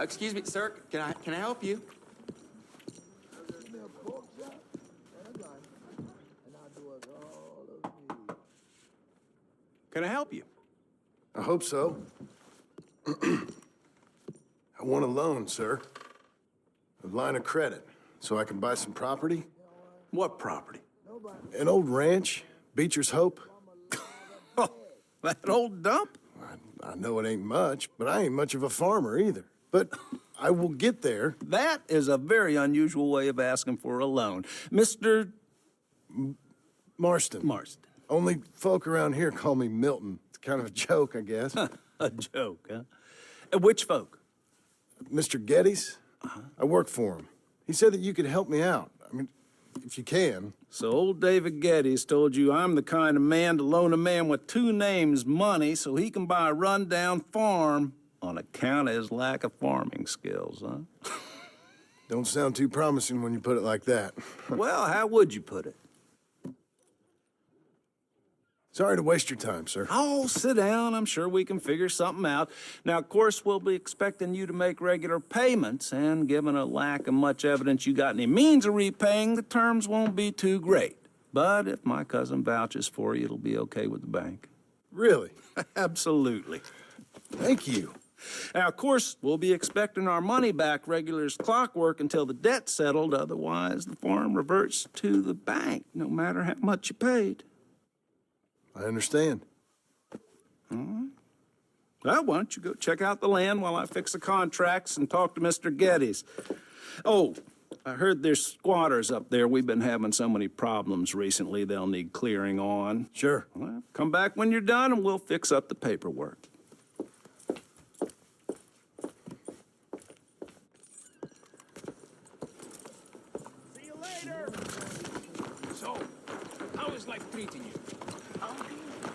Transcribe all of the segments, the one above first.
Excuse me, sir. Can I help you? Can I help you? I hope so. I want a loan, sir. A line of credit, so I can buy some property. What property? An old ranch, Beecher's Hope. Oh, that old dump? I know it ain't much, but I ain't much of a farmer either. But I will get there. That is a very unusual way of asking for a loan. Mr. Marston. Marston. Only folk around here call me Milton. It's kind of a joke, I guess. A joke, huh? Which folk? Mr. Geddes? I work for him. He said that you could help me out. I mean, if you can. So old David Geddes told you I'm the kind of man to loan a man with two names money so he can buy a rundown farm on account of his lack of farming skills, huh? Don't sound too promising when you put it like that. Well, how would you put it? Sorry to waste your time, sir. Oh, sit down. I'm sure we can figure something out. Now, of course, we'll be expecting you to make regular payments, and given a lack of much evidence you got any means of repaying, the terms won't be too great. But if my cousin vouches for you, it'll be okay with the bank. Really? Absolutely. Thank you. Now, of course, we'll be expecting our money back regular as clockwork until the debt's settled. Otherwise, the farm reverts to the bank, no matter how much you paid. I understand. All right. Well, why don't you go check out the land while I fix the contracts and talk to Mr. Geddes. Oh, I heard there's squatters up there. We've been having so many problems recently, they'll need clearing on. Sure. Well, come back when you're done and we'll fix up the paperwork. See you later. So, how is life treating you?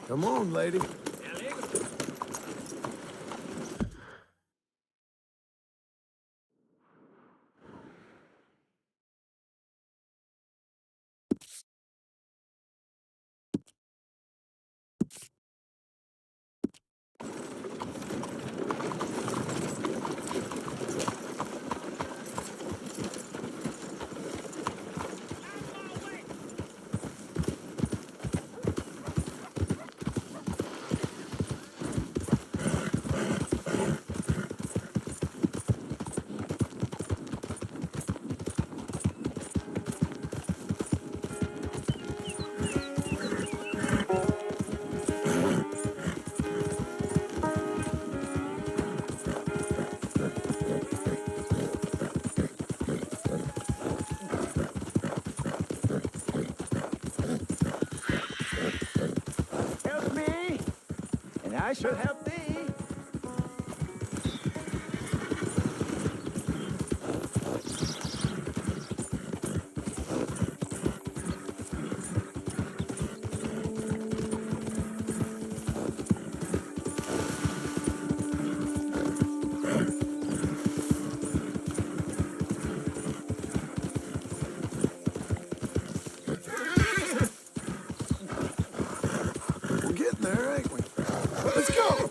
Come on, lady. Help me, and I shall help thee. We're getting there, ain't we? Let's go!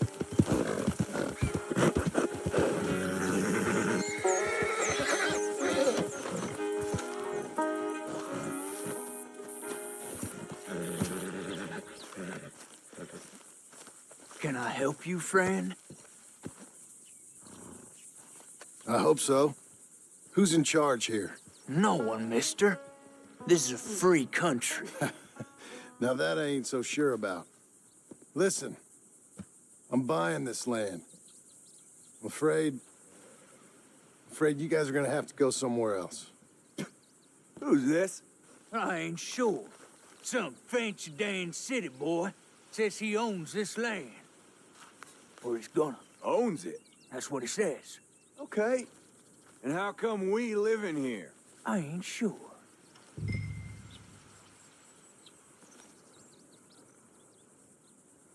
Can I help you, friend? I hope so. Who's in charge here? No one, mister. This is a free country. Now that I ain't so sure about. Listen, I'm buying this land. I'm afraid you guys are gonna have to go somewhere else. Who's this? I ain't sure. Some fancy Dan city boy says he owns this land. Or he's gonna. Owns it. That's what he says. Okay. And how come we live in here? I ain't sure.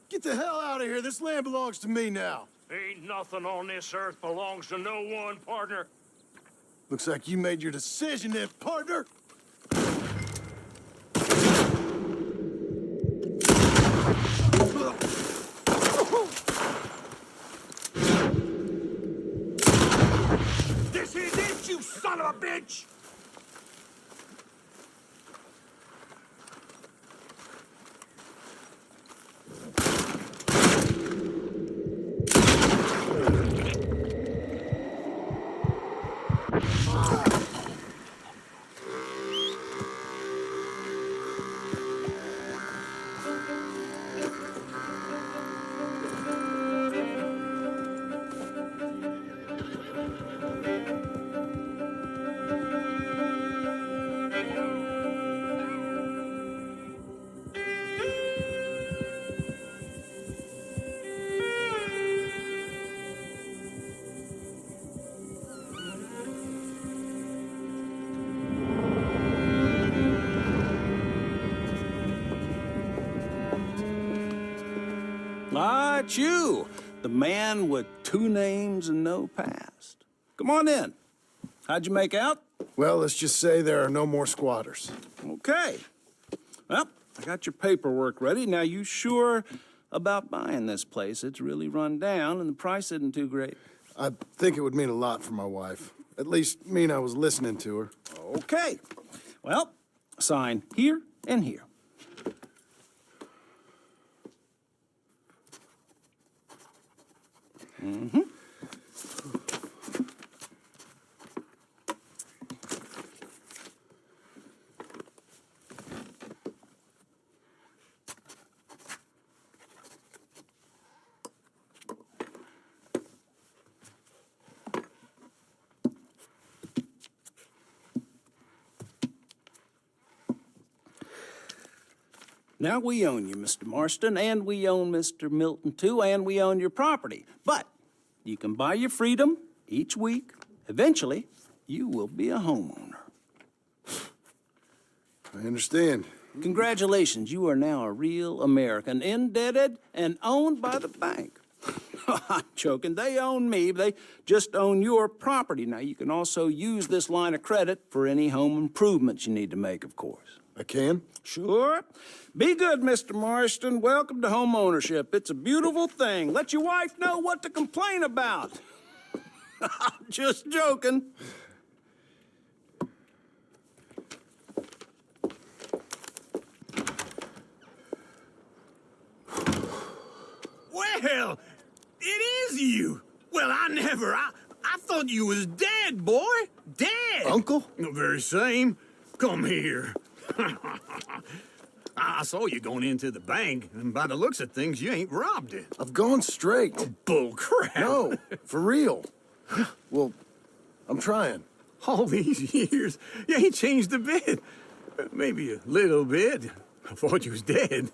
Get the hell out of here! This land belongs to me now! Ain't nothing on this earth belongs to no one, partner. Looks like you made your decision then, partner! son of a bitch! Ah, it's you, the man with 2 names and no past. Come on in. How'd you make out? Well, let's just say there are no more squatters. Okay. Well, I got your paperwork ready. Now, you sure about buying this place? It's really run down, and the price isn't too great. I think it would mean a lot for my wife. At least mean I was listening to her. Okay. Well, sign here and here. Mm-hmm. Now, we own you, Mr. Marston, and we own Mr. Milton, too, and we own your property. But you can buy your freedom each week. Eventually, you will be a homeowner. I understand. Congratulations, you are now a real American, indebted and owned by the bank. I'm joking, they own me, they just own your property. Now, you can also use this line of credit for any home improvements you need to make, of course. I can? Sure. Be good, Mr. Marston. Welcome to home ownership. It's a beautiful thing. Let your wife know what to complain about. Just joking. Well, it is you. Well, I thought you was dead, boy. Dead. Uncle? The very same. Come here. I saw you going into the bank, and by the looks of things, you ain't robbed it. I've gone straight. Bull crap. No, for real. Well, I'm trying. All these years, you ain't changed a bit. Maybe a little bit. I thought you was dead.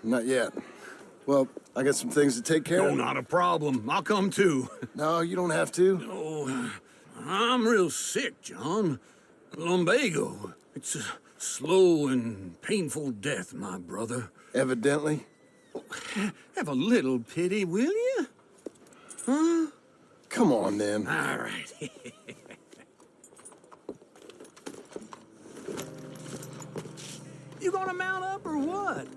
Not yet. Well, I got some things to take care No, of. not a problem. I'll come too. No, you don't have to. Oh, I'm real sick, John. Lumbago. It's a slow and painful death, my brother. Evidently. Have a little pity, will you? Huh? Come on, then. All right. You gonna mount up or what?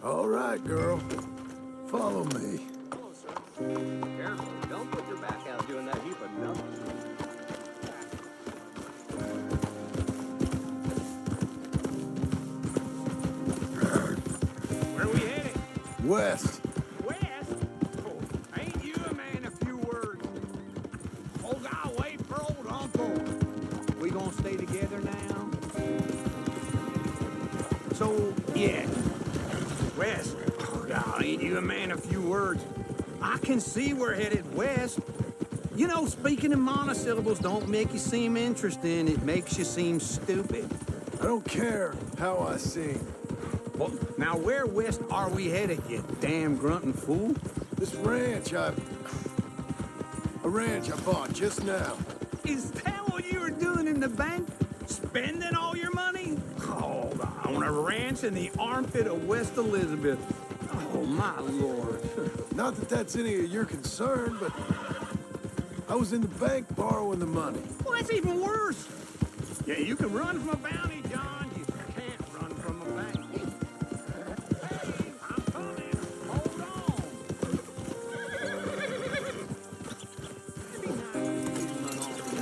All right, girl. Follow me. Careful, don't put your back out doing that heap of nothing. Where we headed? West. West? Oh, ain't you a man of few words? Oh, God, wait for old uncle. We gonna stay together now? So, yeah. West. Oh, God, ain't you a man of few words? I can see we're headed west. You know, speaking in monosyllables don't make you seem interesting. It makes you seem stupid. I don't care how I sing. Well, now where west are we headed, you damn grunting fool? This ranch I bought just now. Is that what you were doing in the bank? Spending all your money? Oh, on a ranch in the armpit of West Elizabeth. Oh, my lord. Not that that's any of your concern, but I was in the bank borrowing the money. Well, that's even worse. Yeah, you can run from a bounty, John. You can't run from a bank. Hey, I'm coming. Hold on. It'd be nice if you run on.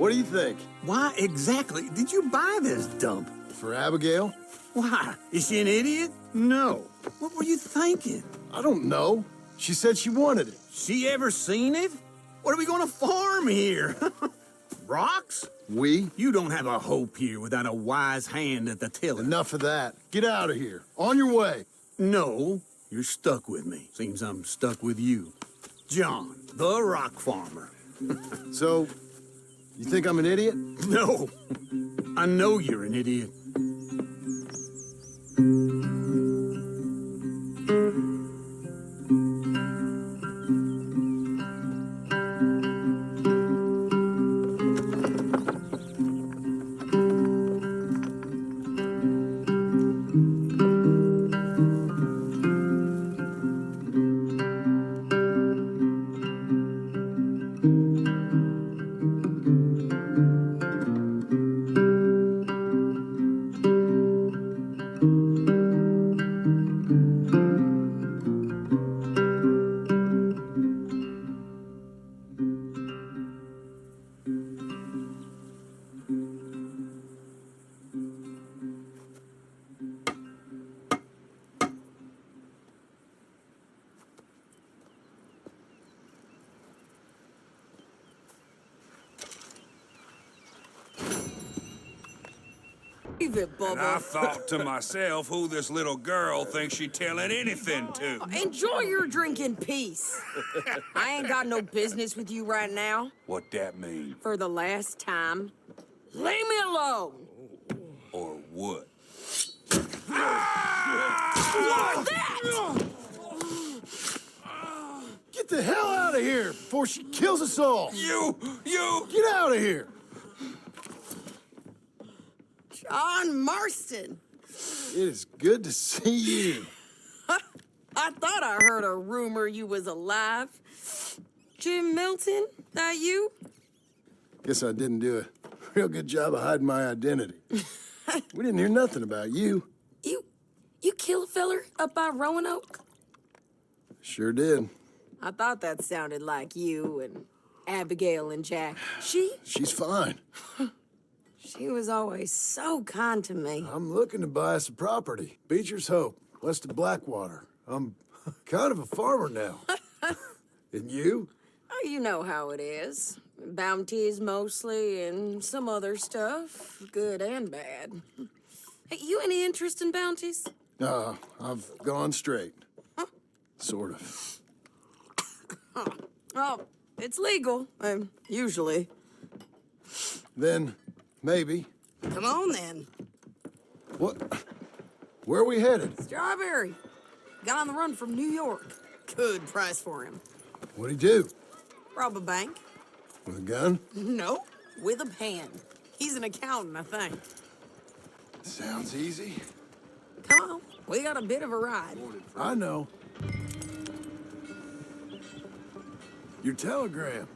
What do you think? Why exactly did you buy this dump? For Abigail? Why? Is she an idiot? No. What were you thinking? I don't know. She said she wanted it. She ever seen it? What are we gonna farm here? Rocks? We? You don't have a hope here without a wise hand at the tiller. Enough of that. Get out of here. On your way. No, you're stuck with me. Seems I'm stuck with you. John, the rock farmer. So, you think I'm an idiot? No, I know you're an idiot. Leave it, And I Bubba. thought to myself who this little girl thinks she telling anything to. Enjoy your drink in peace. I ain't got no business with you right now. What that mean? For the last time, leave me alone. Or what? What's that? Get the hell out of here before she kills us all. You! Get out of here. John Marston. It is good to see you. I thought I heard a rumor you was alive. Jim Milton, that you? Guess I didn't do a real good job of hiding my identity. We didn't hear nothing about you. You kill a feller up by Roanoke? Sure did. I thought that sounded like you and Abigail and Jack. She's fine. She was always so kind to me. I'm looking to buy us a property. Beecher's Hope, west of Blackwater. I'm kind of a farmer now. And you? Oh, you know how it is. Bounties mostly, and some other stuff, good and bad. Hey, you any interest in bounties? I've gone straight. Sort of. Oh, it's legal, usually. Then, maybe. Come on, then. What? Where are we headed? Strawberry. Got on the run from New York. Good price for him. What'd he do? Rob a bank? With a gun? No, with a pen. He's an accountant, I think. Sounds easy. Come on, we got a bit of a ride. I know. Your telegram.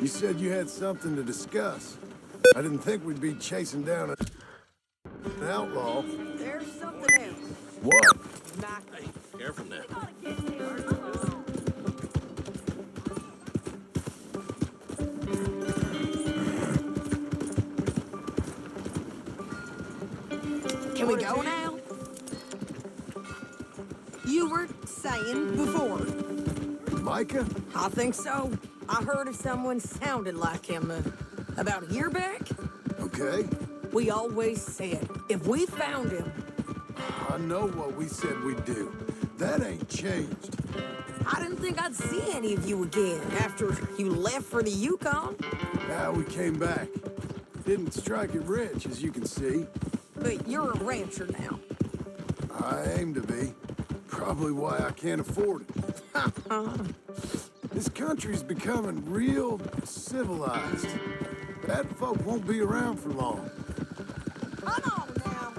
You said you had something to discuss. I didn't think we'd be chasing down an outlaw. There's something else. What? Nothing. Careful now. Can we go now? You were saying before. Micah? I think so. I heard of someone sounded like him about a year back. Okay. We always said if we found him, I know what we said we'd do. That ain't changed. I didn't think I'd see any of you again after you left for the Yukon. Now we came back. Didn't strike it rich, as you can see. But you're a rancher now. I aim to be. Probably why I can't afford it. This country's becoming real civilized. Bad folk won't be around for long. Come on now.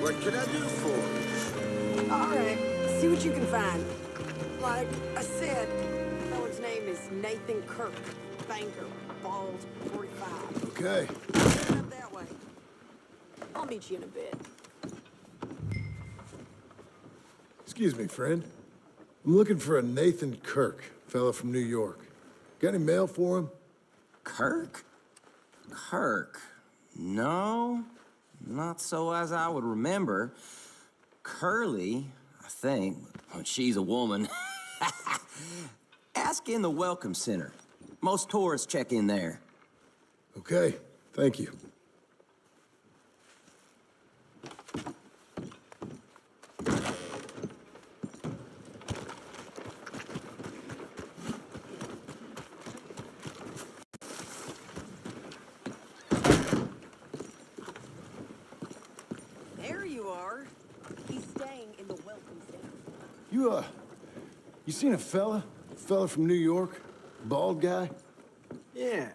What can I do for you? All right, see what you can find. Like I said, the fella's name is Nathan Kirk. Banker, bald, 45. Okay. Head up that way. I'll meet you in a bit. Excuse me, friend. I'm looking for a Nathan Kirk, fella from New York. Got any mail for him? Kirk? Kirk? No, not so as I would remember. Curly, I think, but she's a woman. Ask in the Welcome Center. Most tourists check in there. Okay, thank you. There you are. He's staying in the Welcome Center. You seen a fella? Fella from New York? Bald guy? Yeah.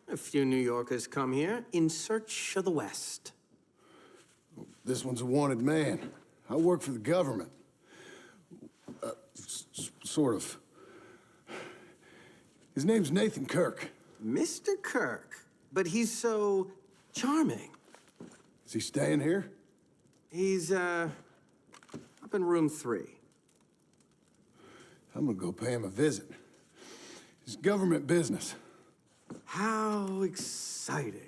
A few New Yorkers come here in search of the West. This one's a wanted man. I work for the government. Sort of. His name's Nathan Kirk. Mr. Kirk, but he's so charming. Is he staying here? He's, up in room 3. I'm gonna go pay him a visit. It's government business. How exciting.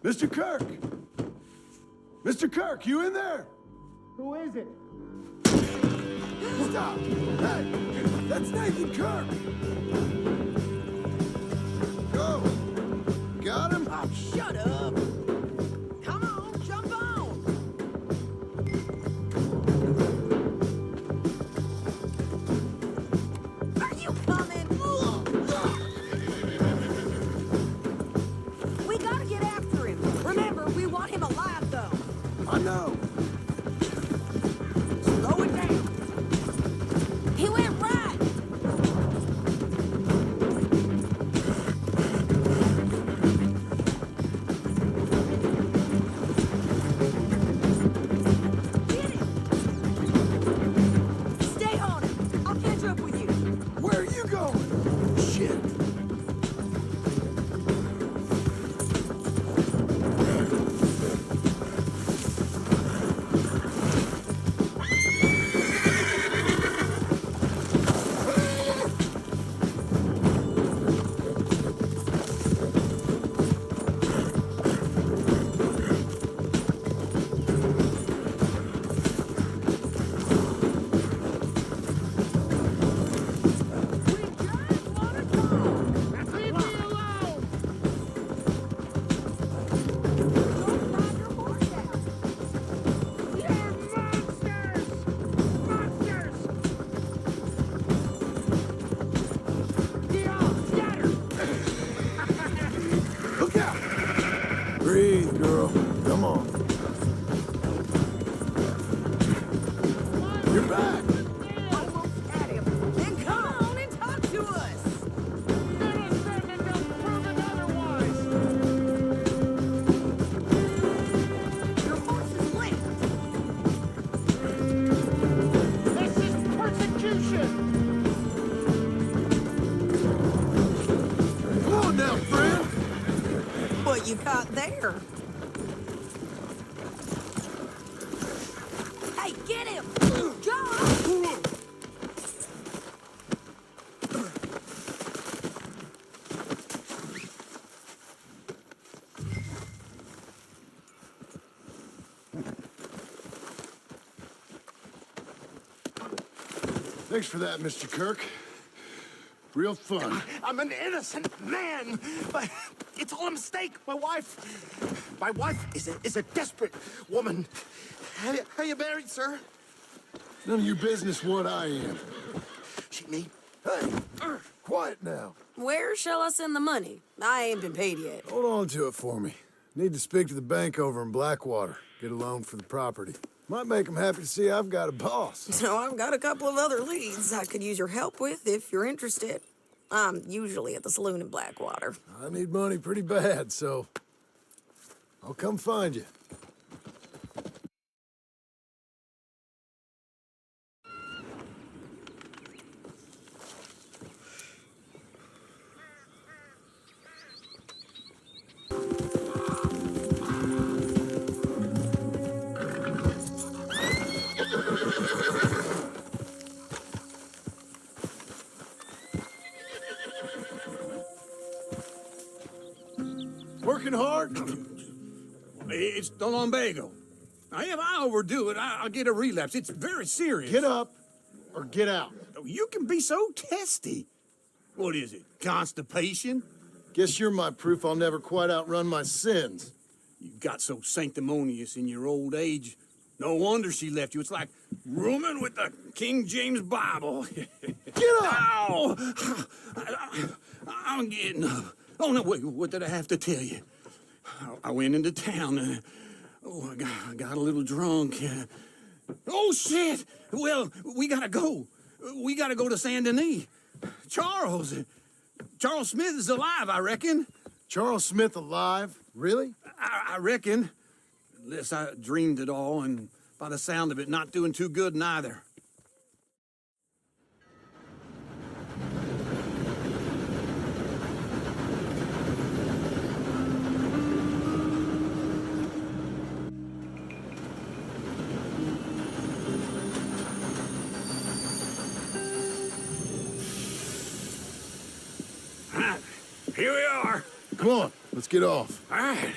Mr. Kirk! Mr. Kirk, you in there? Who is it? Stop! Hey! That's Nathan Kirk! Go! Got him? Oh, shut up! Come on, jump on! Are you coming? We gotta get after him. Remember, we want him alive, though. I know. Slow it down. He went right. Get it. Stay on him. I'll catch up with you. Where are you going? Shit. Look out! Breathe, girl. Come on. You're back! Almost at him. Then come on and talk to us. Your horse is licked. This is persecution! Come on now, friend! What you got there? Hey, get him! John! Thanks for that, Mr. Kirk. Real fun. I'm an innocent man, but it's all a mistake. My wife is a desperate woman. Are you married, sir? None of your business what I am. She made Hey, quiet now. Where shall I send the money? I ain't been paid yet. Hold on to it for me. Need to speak to the bank over in Blackwater. Get a loan for the property. Might make them happy to see I've got a boss. So I've got a couple of other leads I could use your help with if you're interested. I'm usually at the saloon in Blackwater. I need money pretty bad, so I'll come find you. Working hard? It's the lumbago. Now, if I overdo it, I'll get a relapse. It's very serious. Get up or get out. You can be so testy. What is it, constipation? Guess you're my proof I'll never quite outrun my sins. You got so sanctimonious in your old age. No wonder she left you. It's like rooming with the King James Bible. Get up! Ow! I'm getting up. Oh, no, wait, what did I have to tell you? I went into town and, I got a little drunk. Oh, shit! Well, we gotta go. We gotta go to Saint Denis. Charles Smith is alive, I reckon. Charles Smith alive? Really? I reckon. Unless I dreamed it all, and by the sound of it, not doing too good neither. All right, here we are. Come on, let's get off. All right.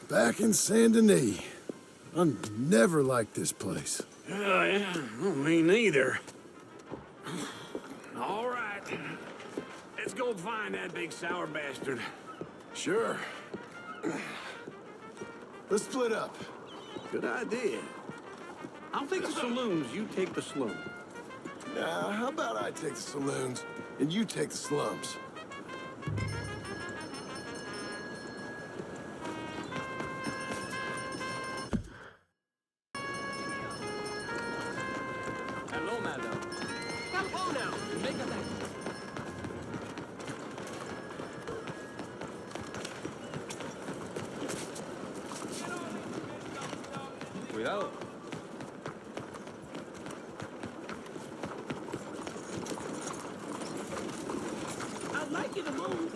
Back in Saint Denis. I never liked this place. Oh, yeah, well, me neither. All right. Let's go find that big sour bastard. Sure. Let's split up. Good idea. I'll take the saloons, you take the slum. Now, how about I take the saloons and you take the slums? Hello, madam. Come now. Make a taxi. Cuidado. I'd like you to move.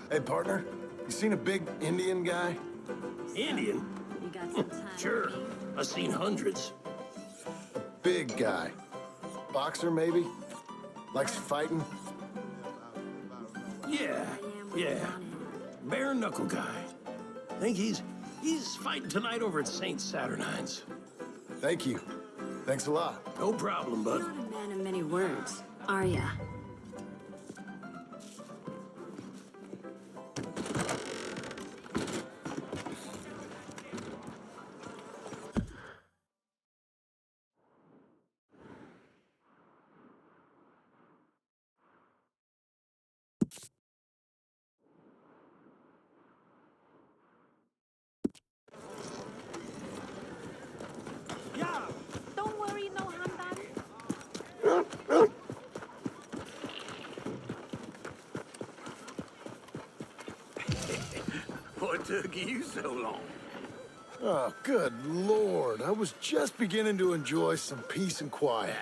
Hey, partner, you seen a big Indian guy? Indian? You got some time? Sure. I've seen hundreds. Big guy. Boxer, maybe? Likes fighting? Yeah. Bare knuckle guy. Think he's fighting tonight over at St. Saturnine's. Thank you. Thanks a lot. No problem, bud. Not a man of many words, are ya? Don't worry, no handbag. What took you so long? Oh, good Lord. I was just beginning to enjoy some peace and quiet.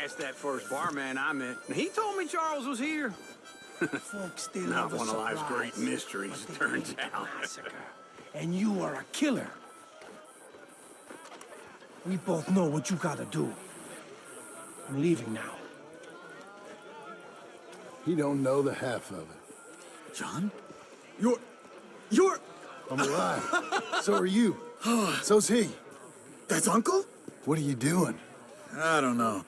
Asked that first barman I met, and he told me Charles was here. Folks still Not have a one of life's surprise. great mysteries, it turns out. Massacre. And you are a killer. We both know what you gotta do. I'm leaving now. He don't know the half of it. John? You're... I'm alive. So are you. So's he. That's Uncle? What are you doing? I don't know.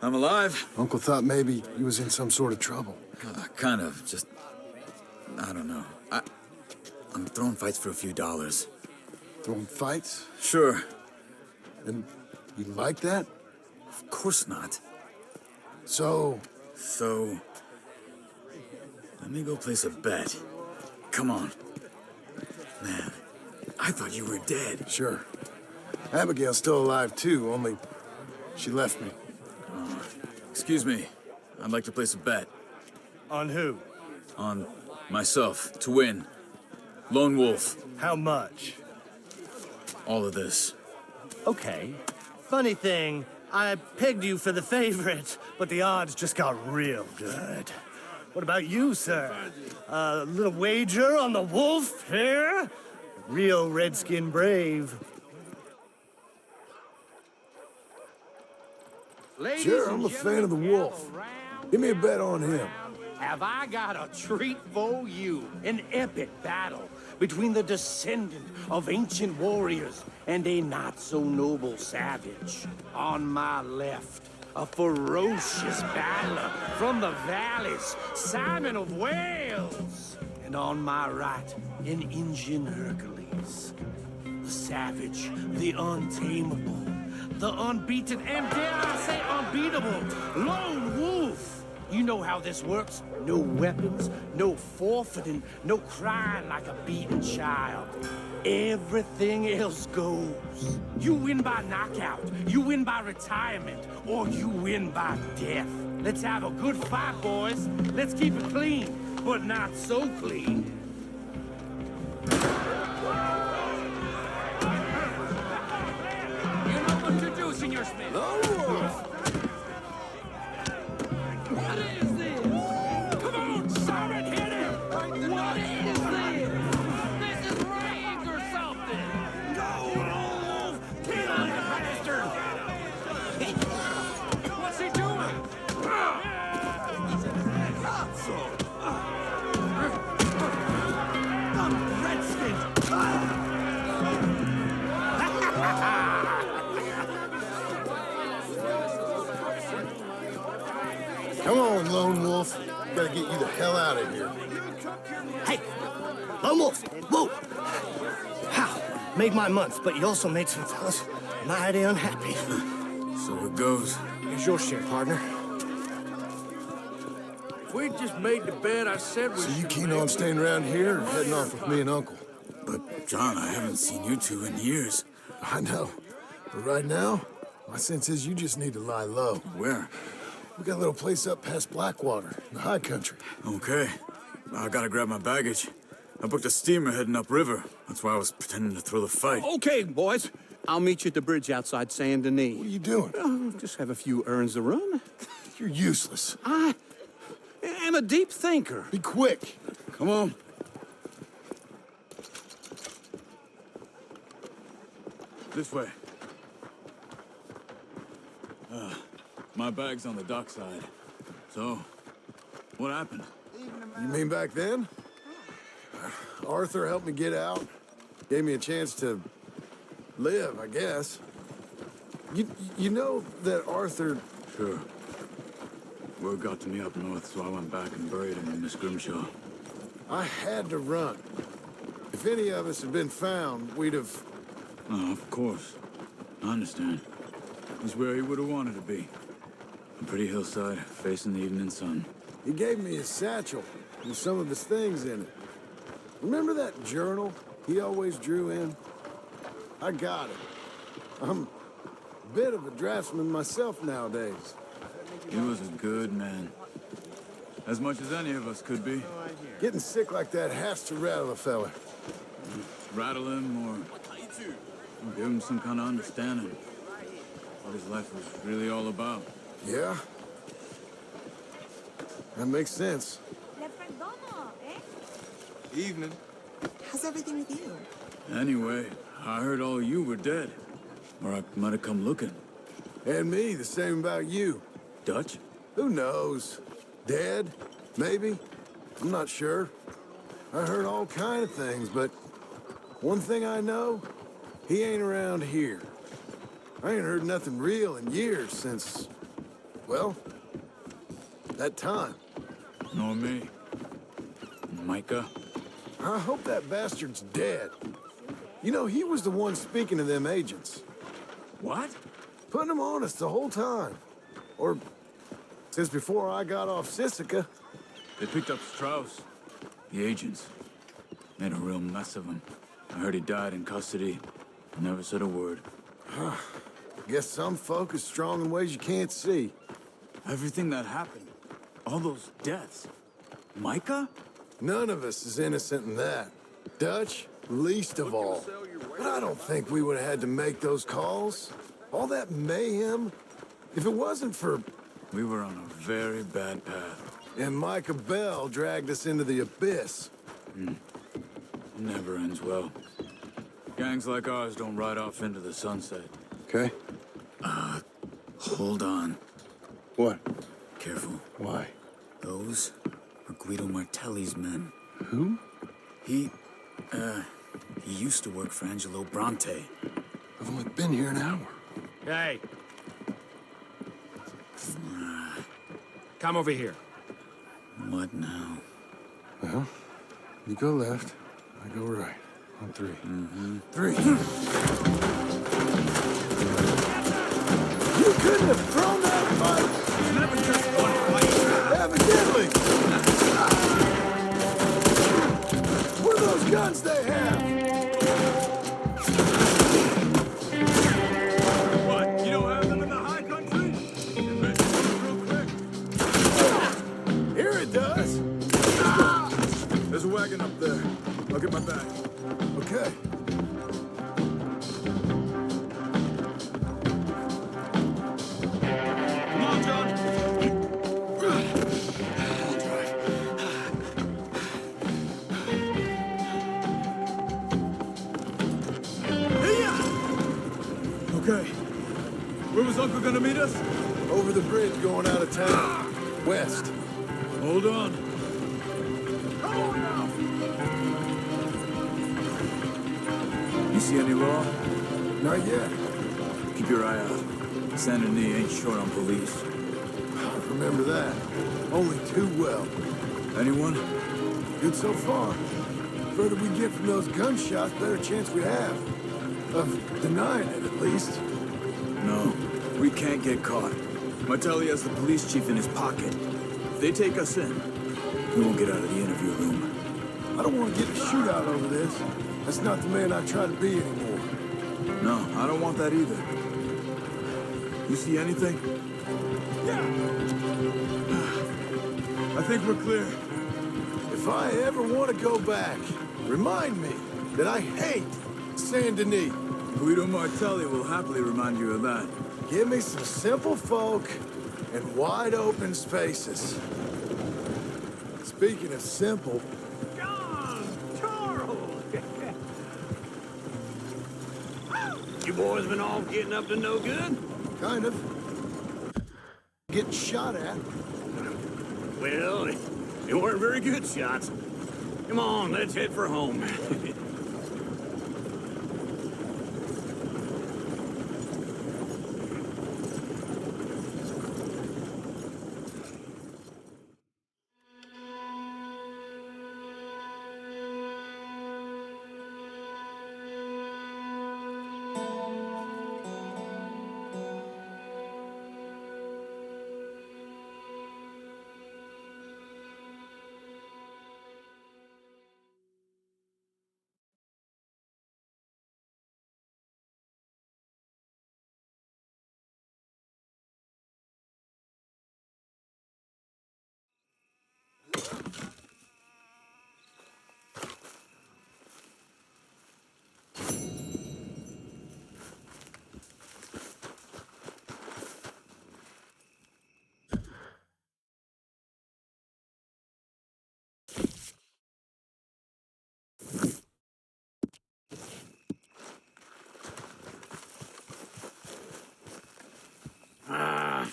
I'm alive. Uncle thought maybe he was in some sort of trouble. Kind of. Just... I don't know. I'm throwing fights for a few dollars. Throwing fights? Sure. And you like that? Of course not. So... So... Let me go place a bet. Come on. Man, I thought you were dead. Sure. Abigail's still alive, too, only she left me. Excuse me. I'd like to place a bet. On who? On myself, to win. Lone Wolf. How much? All of this. Okay. Funny thing, I pegged you for the favorite, but the odds just got real good. What about you, sir? A little wager on the wolf here? Real redskin brave. Ladies Sure, and I'm a fan of the gentlemen, wolf. gather round, Give me a bet on him. Have I got a treat for you? An epic battle between the descendant of ancient warriors and a not-so-noble savage. On my left, a ferocious battler from the valleys, Simon of Wales. And on my right, an Indian Hercules. The savage, the untamable, the unbeaten, and dare I say unbeatable, Lone Wolf. You know how this works. No weapons, no forfeiting, no crying like a beaten child. Everything else goes. You win by knockout, you win by retirement, or you win by death. Let's have a good fight, boys. Let's keep it clean, but not so clean. You know what to do, Senor Smith. What is this? Come on, Siren, hit him! What is this? This is rank or something! Go, Wolf! Kill that bastard! What's he doing? Redskins! Come on, Lone Wolf. Gotta get you the hell out of here. Hey! Lone Wolf! Whoa! How? Made my month, but you also made some fellas mighty unhappy. So it goes. Here's your share, partner. If we just made the bet I said we So you should keen make, on staying around here or heading off with me and Uncle? But, John, I haven't seen you two in years. I know. But right now, my sense is you just need to lie low. Where? We got a little place up past Blackwater, in the high country. Okay. I gotta grab my baggage. I booked a steamer heading upriver. That's why I was pretending to throw the fight. Okay, boys. I'll meet you at the bridge outside Saint Denis. What are you doing? Just have a few errands to run. You're useless. I am a deep thinker. Be quick. Come on. This way. My bag's on the dockside. So, what happened? You mean back then? Arthur helped me get out. Gave me a chance to live, I guess. You know that Arthur... Sure. Word got to me up north, so I went back and buried him in Miss Grimshaw. I had to run. If any of us had been found, we'd have... Oh, of course. I understand. He's where he would have wanted to be. A pretty hillside, facing the evening sun. He gave me his satchel with some of his things in it. Remember that journal he always drew in? I got it. I'm a bit of a draftsman myself nowadays. He was a good man. As much as any of us could be. Getting sick like that has to rattle a fella. Rattle him or give him some kind of understanding what his life was really all about. Yeah? That makes sense. Evening. How's everything with you? Anyway, I heard all you were dead. Or I might have come looking. And me, the same about you. Dutch? Who knows? Dead? Maybe? I'm not sure. I heard all kind of things, but one thing I know, he ain't around here. I ain't heard nothing real in years since, well, that time. Nor me. Micah? I hope that bastard's dead. You know, he was the one speaking to them agents. What? Putting them on us the whole time. Or since before I got off Sisika. They picked up Strauss. The agents. Made a real mess of him. I heard he died in custody. Never said a word. Guess some folk is strong in ways you can't see. Everything that happened. All those deaths. Micah? None of us is innocent in that. Dutch, least of all. But I don't think we would have had to make those calls. All that mayhem. If it wasn't for... We were on a very bad path. And Micah Bell dragged us into the abyss. Never ends well. Gangs like ours don't ride off into the sunset. Okay. Hold on. What? Careful. Why? Those are Guido Martelli's men. Who? He used to work for Angelo Bronte. I've only been here an hour. Hey. Come over here. What now? Well, you go left, I go right. On three. Three. You couldn't have thrown that fight! Never just one fight. Evidently! What are those guns they have? What? You don't have them in the high country? Real quick. Here it does. There's a wagon up there. I'll get my bag. Okay. Come on, John. Okay. Where was Uncle gonna meet us? Over the bridge going out of town. West. Hold on. You see any law? Not yet. Keep your eye out. Saint Denis ain't short on police. I remember that. Only too well. Anyone? Good so far. Further we get from those gunshots, better chance we have. Of denying it, at least. No. We can't get caught. Martelli has the police chief in his pocket. If they take us in, we won't get out of the interview room. I don't want to get in a shootout over this. That's not the man I try to be anymore. No, I don't want that either. You see anything? Yeah. I think we're clear. If I ever want to go back, remind me that I hate Saint Denis. Guido Martelli will happily remind you of that. Give me some simple folk and wide open spaces. Speaking of simple, John! Charles! You boys been off getting up to no good? kind of. Getting shot at. Well, they weren't very good shots. Come on, let's head for home.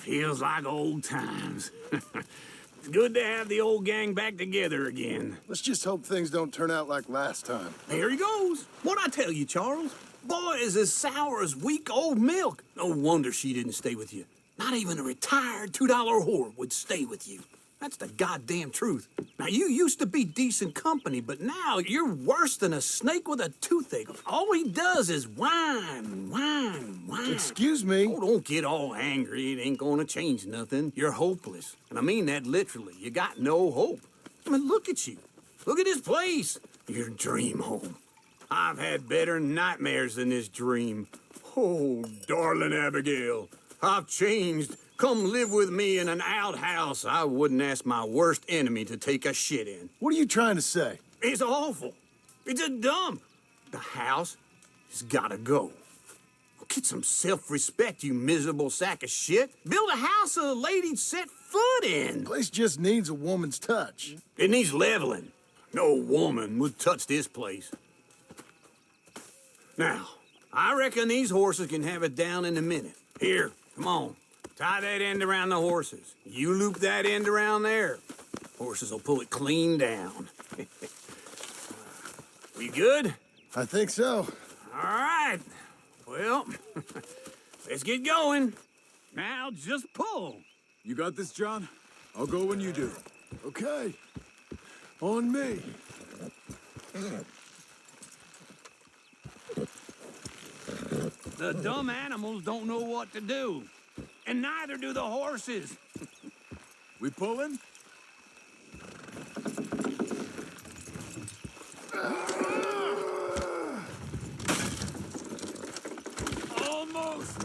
Feels like old times. It's good to have the old gang back together again. Let's just hope things don't turn out like last time. There he goes. What'd I tell you, Charles? Boy is as sour as weak old milk. No wonder she didn't stay with you. Not even a retired $2 whore would stay with you. That's the goddamn truth. Now, you used to be decent company, but now you're worse than a snake with a toothache. All he does is whine, whine, whine. Excuse me? Oh, don't get all angry. It ain't gonna change nothing. You're hopeless. And I mean that literally. You got no hope. I mean, look at you. Look at this place. Your dream home. I've had better nightmares than this dream. Oh, darling Abigail, I've changed. Come live with me in an outhouse I wouldn't ask my worst enemy to take a shit in. What are you trying to say? It's awful. It's a dump. The house has gotta go. Get some self-respect, you miserable sack of shit. Build a house a lady'd set foot in. The place just needs a woman's touch. It needs leveling. No woman would touch this place. Now, I reckon these horses can have it down in a minute. Here, come on. Tie that end around the horses. You loop that end around there. Horses will pull it clean down. We good? I think so. All right. Well, let's get going. Now just pull. You got this, John? I'll go when you do. Okay. On me. The dumb animals don't know what to do. And neither do the horses. We pulling? Almost.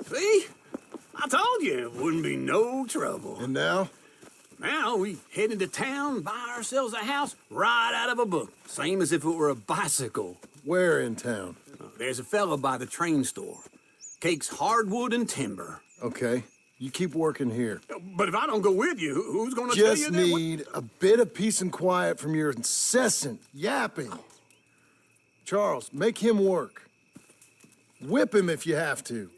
See? I told you it wouldn't be no trouble. And now? Now we head into town, buy ourselves a house right out of a book. Same as if it were a bicycle. Where in town? There's a fella by the train store. Cakes hardwood and timber. Okay. You keep working here. But if I don't go with you, who's gonna tell you Just that? need a bit of peace and quiet from your incessant yapping. Charles, make him work. Whip him if you have to.